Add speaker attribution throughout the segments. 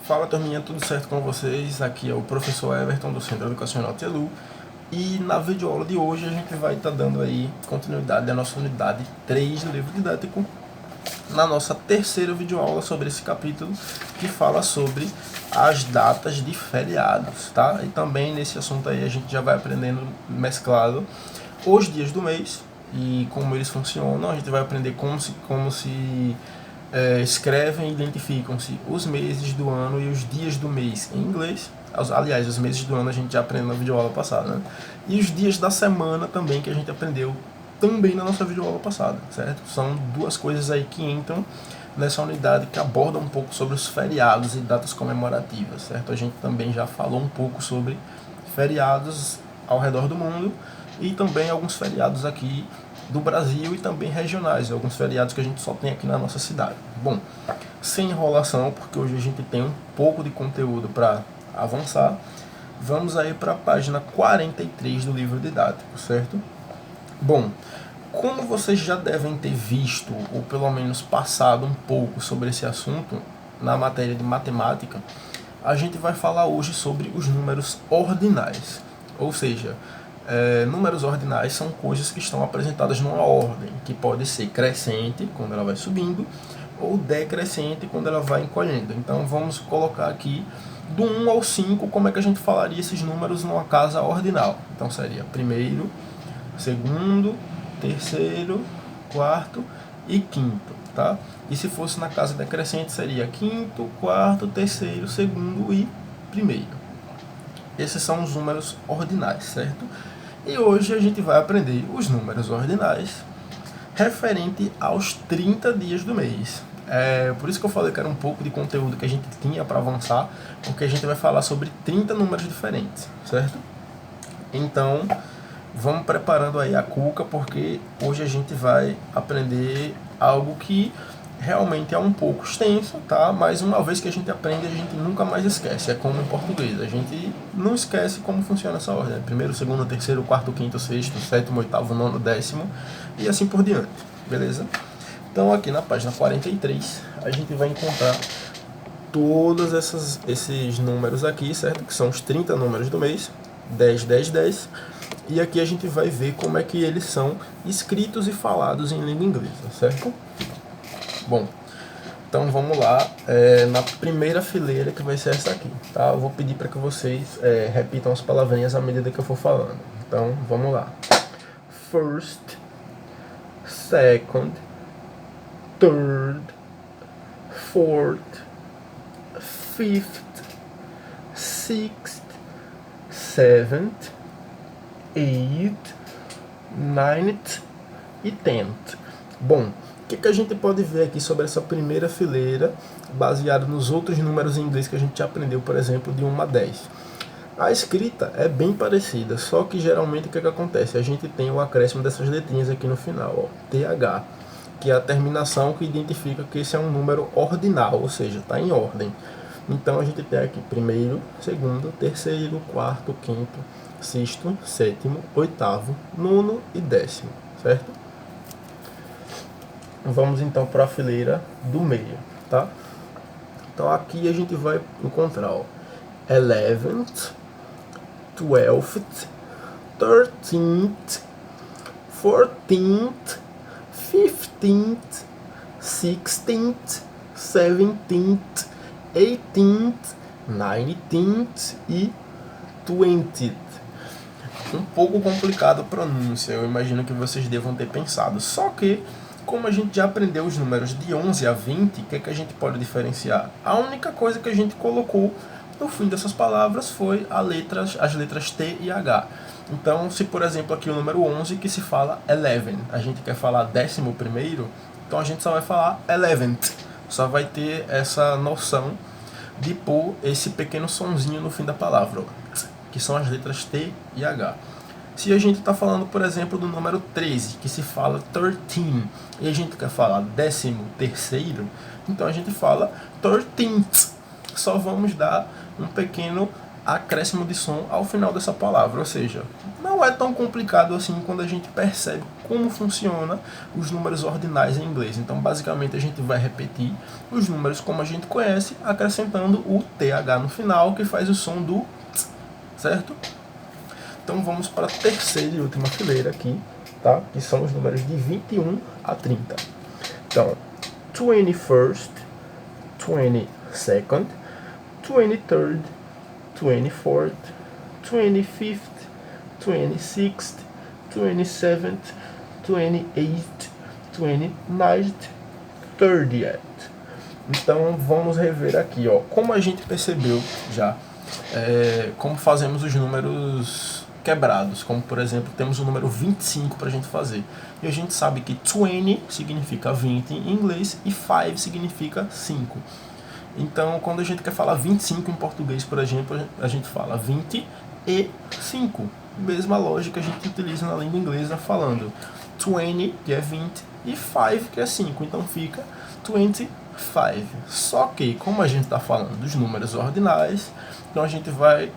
Speaker 1: Fala turminha, tudo certo com vocês? Aqui é o professor Everton do Centro Educacional Telu. E na videoaula de hoje a gente vai estar dando aí continuidade à nossa unidade 3 do livro didático, na nossa terceira videoaula sobre esse capítulo, que fala sobre as datas de feriados, tá? E também nesse assunto aí a gente já vai aprendendo mesclado os dias do mês e como eles funcionam. A gente vai aprender como se escrevem e identificam-se os meses do ano e os dias do mês em inglês. Aliás, os meses do ano a gente já aprendeu na videoaula passada, né? E os dias da semana também, que a gente aprendeu também na nossa videoaula passada, certo? São duas coisas aí que entram nessa unidade que aborda um pouco sobre os feriados e datas comemorativas, certo? A gente também já falou um pouco sobre feriados ao redor do mundo e também alguns feriados aqui do Brasil e também regionais, alguns feriados que a gente só tem aqui na nossa cidade. Bom, sem enrolação, porque hoje a gente tem um pouco de conteúdo para avançar, vamos aí para a página 43 do livro didático, certo? Bom, como vocês já devem ter visto, ou pelo menos passado um pouco sobre esse assunto na matéria de matemática, a gente vai falar hoje sobre os números ordinais, ou seja, números ordinais são coisas que estão apresentadas numa ordem, que pode ser crescente, quando ela vai subindo, ou decrescente, quando ela vai encolhendo. Então vamos colocar aqui do 1 ao 5, como é que a gente falaria esses números numa casa ordinal. Então seria primeiro, segundo, terceiro, quarto e quinto, tá? E se fosse na casa decrescente seria quinto, quarto, terceiro, segundo e primeiro. Esses são os números ordinais, certo? E hoje a gente vai aprender os números ordinais referente aos 30 dias do mês. Por isso que eu falei que era um pouco de conteúdo que a gente tinha para avançar, porque a gente vai falar sobre 30 números diferentes, certo? Então, vamos preparando aí a cuca, porque hoje a gente vai aprender algo que realmente é um pouco extenso, tá? Mas uma vez que a gente aprende, a gente nunca mais esquece. É como em português, a gente não esquece como funciona essa ordem. Primeiro, segundo, terceiro, quarto, quinto, sexto, sétimo, oitavo, nono, décimo e assim por diante, beleza? Então aqui na página 43 a gente vai encontrar todos esses números aqui, certo? Que são os 30 números do mês, 10, 10, 10. E aqui a gente vai ver como é que eles são escritos e falados em língua inglesa, certo? Bom, então vamos lá, na primeira fileira, que vai ser essa aqui, tá? Eu vou pedir para que vocês repitam as palavrinhas à medida que eu for falando. Então, vamos lá. First, second, third, fourth, fifth, sixth, seventh, eighth, ninth e tenth. Bom, o que a gente pode ver aqui sobre essa primeira fileira, baseado nos outros números em inglês que a gente já aprendeu, por exemplo, de 1 a 10? A escrita é bem parecida, só que geralmente o que acontece? A gente tem o acréscimo dessas letrinhas aqui no final, ó, TH, que é a terminação que identifica que esse é um número ordinal, ou seja, está em ordem. Então a gente tem aqui primeiro, segundo, terceiro, quarto, quinto, sexto, sétimo, oitavo, nono e décimo, certo? Vamos então para a fileira do meio, tá? Então aqui a gente vai encontrar, ó, 11th, 12th, 13th, 14th, 15th, 16th, 17th, 18th, 19th e 20th. Um pouco complicado a pronúncia, eu imagino que vocês devam ter pensado. Só que, como a gente já aprendeu os números de 11 a 20, o que a gente pode diferenciar? A única coisa que a gente colocou no fim dessas palavras foi as letras T e H. Então, se por exemplo aqui o número 11 que se fala 11, a gente quer falar 11º, então a gente só vai falar 11th. Só vai ter essa noção de pôr esse pequeno sonzinho no fim da palavra, que são as letras T e H. Se a gente está falando, por exemplo, do número 13, que se fala 13, e a gente quer falar 13º, então a gente fala 13th. Só vamos dar um pequeno acréscimo de som ao final dessa palavra, ou seja, não é tão complicado assim quando a gente percebe como funciona os números ordinais em inglês. Então, basicamente, a gente vai repetir os números como a gente conhece, acrescentando o TH no final, que faz o som do tz, certo? Então, vamos para a terceira e última fileira aqui, tá? Que são os números de 21 a 30. Então, 21st, 22nd, 23rd, 24th, 25th, 26th, 27th, 28th, 29th, 30th. Então vamos rever aqui, ó, como a gente percebeu já, como fazemos os números quebrados, como por exemplo temos o número 25 para a gente fazer, e a gente sabe que 20 significa 20 em inglês e 5 significa 5. Então, quando a gente quer falar 25 em português, por exemplo, a gente fala 20 e 5. Mesma lógica a gente utiliza na língua inglesa falando 20, que é 20, e 5, que é 5. Então fica 25. Só que, como a gente está falando dos números ordinais, então a gente vai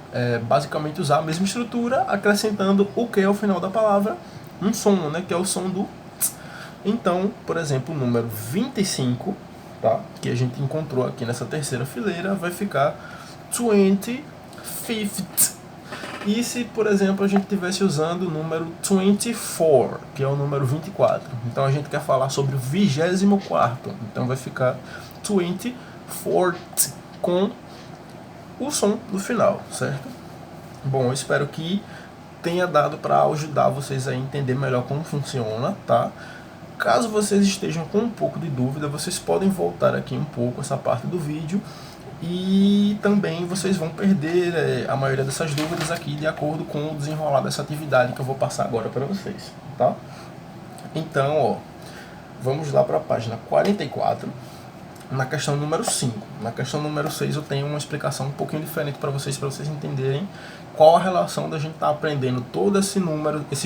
Speaker 1: basicamente usar a mesma estrutura, acrescentando o que ao final da palavra? Um som, né? Que é o som do tz. Então, por exemplo, o número 25... tá? Que a gente encontrou aqui nessa terceira fileira, vai ficar 25th. E se, por exemplo, a gente estivesse usando o número 24, que é o número 24, então a gente quer falar sobre o 24º, então vai ficar 24th com o som do final, certo? Bom, eu espero que tenha dado para ajudar vocês a entender melhor como funciona, tá? Caso vocês estejam com um pouco de dúvida, vocês podem voltar aqui um pouco essa parte do vídeo e também vocês vão perder a maioria dessas dúvidas aqui de acordo com o desenrolar dessa atividade que eu vou passar agora para vocês, tá? Então, ó, vamos lá para a página 44, na questão número 5. Na questão número 6 eu tenho uma explicação um pouquinho diferente para vocês entenderem qual a relação da gente estar aprendendo todo esses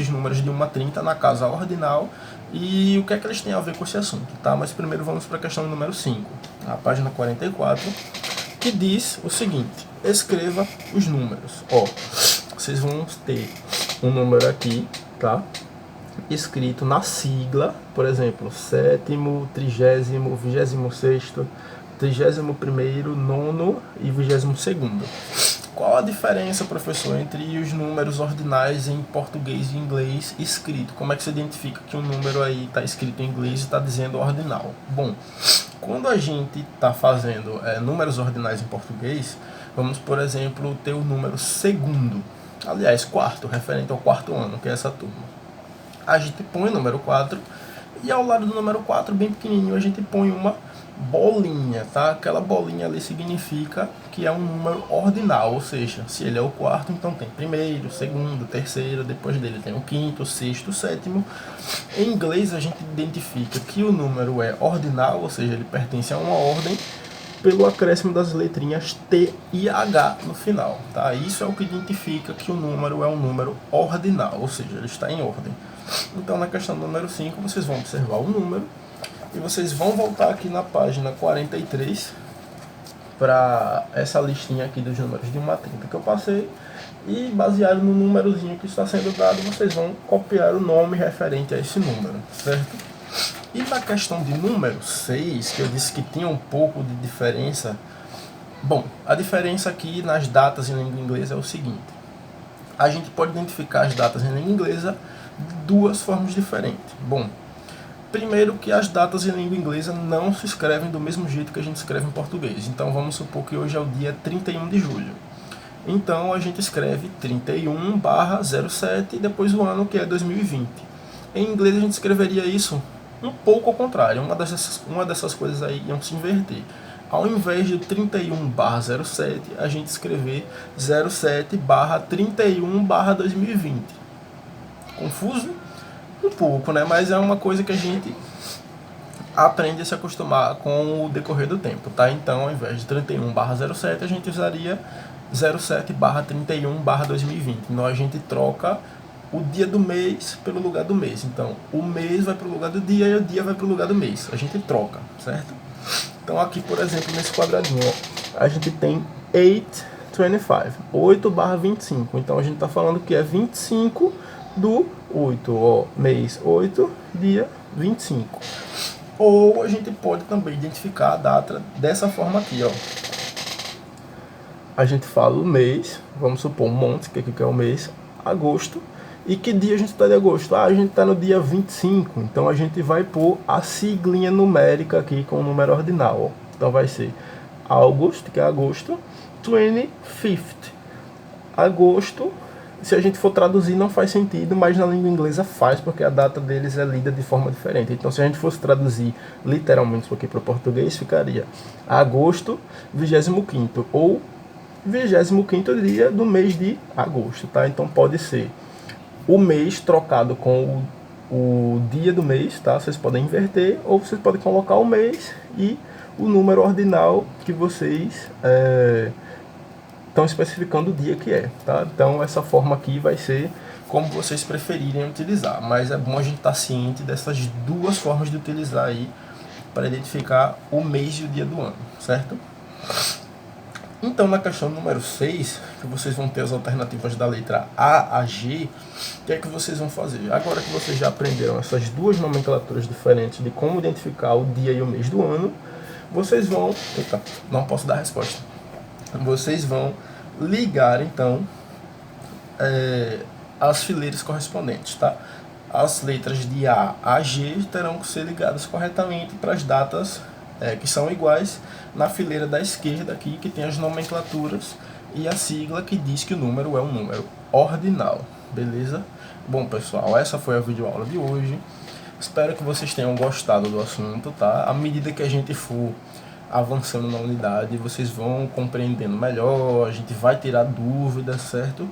Speaker 1: números de 1 a 30 na casa ordinal e o que é que eles têm a ver com esse assunto, tá? Mas primeiro vamos para a questão número 5, a página 44, que diz o seguinte: escreva os números. Ó, vocês vão ter um número aqui, tá? Escrito na sigla, por exemplo, 7º, 30º, 26º, 31º, 9º e 22º. Qual a diferença, professor, entre os números ordinais em português e inglês escrito? Como é que você identifica que um número aí está escrito em inglês e está dizendo ordinal? Bom, quando a gente está fazendo números ordinais em português, vamos, por exemplo, ter o número segundo, aliás, quarto, referente ao quarto ano, que é essa turma. A gente põe o número 4 e ao lado do número 4, bem pequenininho, a gente põe uma bolinha, tá? Aquela bolinha ali significa que é um número ordinal, ou seja, se ele é o quarto, então tem primeiro, segundo, terceiro, depois dele tem o quinto, sexto, sétimo. Em inglês a gente identifica que o número é ordinal, ou seja, ele pertence a uma ordem, pelo acréscimo das letrinhas T e H no final, tá? Isso é o que identifica que o número é um número ordinal, ou seja, ele está em ordem. Então, na questão número 5, vocês vão observar o número e vocês vão voltar aqui na página 43 para essa listinha aqui dos números de 1 a 30 que eu passei, e baseado no númerozinho que está sendo dado, vocês vão copiar o nome referente a esse número, certo? E na questão de número 6, que eu disse que tinha um pouco de diferença, bom, a diferença aqui nas datas em língua inglesa é o seguinte: a gente pode identificar as datas em língua inglesa de duas formas diferentes. Bom, primeiro que as datas em língua inglesa não se escrevem do mesmo jeito que a gente escreve em português. Então vamos supor que hoje é o dia 31 de julho. Então a gente escreve 31/07 e depois o ano, que é 2020. Em inglês a gente escreveria isso um pouco ao contrário, uma dessas coisas aí iam se inverter. Ao invés de 31/07, a gente escrever 07/31/2020. Confuso? Um pouco, né? Mas é uma coisa que a gente aprende a se acostumar com o decorrer do tempo, tá? Então, ao invés de 31/07, a gente usaria 07/31/2020. Então, a gente troca o dia do mês pelo lugar do mês. Então, o mês vai para o lugar do dia e o dia vai para o lugar do mês. A gente troca, certo? Então, aqui, por exemplo, nesse quadradinho, ó, a gente tem 8 25, 8/25. Então a gente está falando que é 25 do 8, ó, mês 8, dia 25. Ou a gente pode também identificar a data dessa forma aqui, ó. A gente fala o mês, vamos supor um monte, que aqui é o mês, agosto. E que dia a gente está de agosto? Ah, a gente está no dia 25, então a gente vai pôr a siglinha numérica aqui com o número ordinal, ó. Então vai ser August, que é agosto, 25th. Agosto, se a gente for traduzir não faz sentido, mas na língua inglesa faz, porque a data deles é lida de forma diferente. Então se a gente fosse traduzir literalmente isso aqui para o português, ficaria agosto 25º, ou 25º dia do mês de agosto, tá? Então pode ser o mês trocado com o dia do mês, tá? Vocês podem inverter, ou vocês podem colocar o mês e o número ordinal que vocês estão especificando o dia que é, tá? Então essa forma aqui vai ser como vocês preferirem utilizar, mas é bom a gente estar ciente dessas duas formas de utilizar aí para identificar o mês e o dia do ano, certo? Então, na questão número 6, que vocês vão ter as alternativas da letra A a G, o que é que vocês vão fazer? Agora que vocês já aprenderam essas duas nomenclaturas diferentes de como identificar o dia e o mês do ano, vocês vão... Eita, não posso dar a resposta. Vocês vão ligar, então, as fileiras correspondentes, tá? As letras de A a G terão que ser ligadas corretamente para as datas que são iguais na fileira da esquerda aqui, que tem as nomenclaturas e a sigla que diz que o número é um número ordinal, beleza? Bom, pessoal, essa foi a videoaula de hoje. Espero que vocês tenham gostado do assunto, tá? À medida que a gente for avançando na unidade, vocês vão compreendendo melhor, a gente vai tirar dúvidas, certo?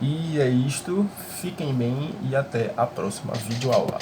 Speaker 1: E é isto, fiquem bem e até a próxima videoaula.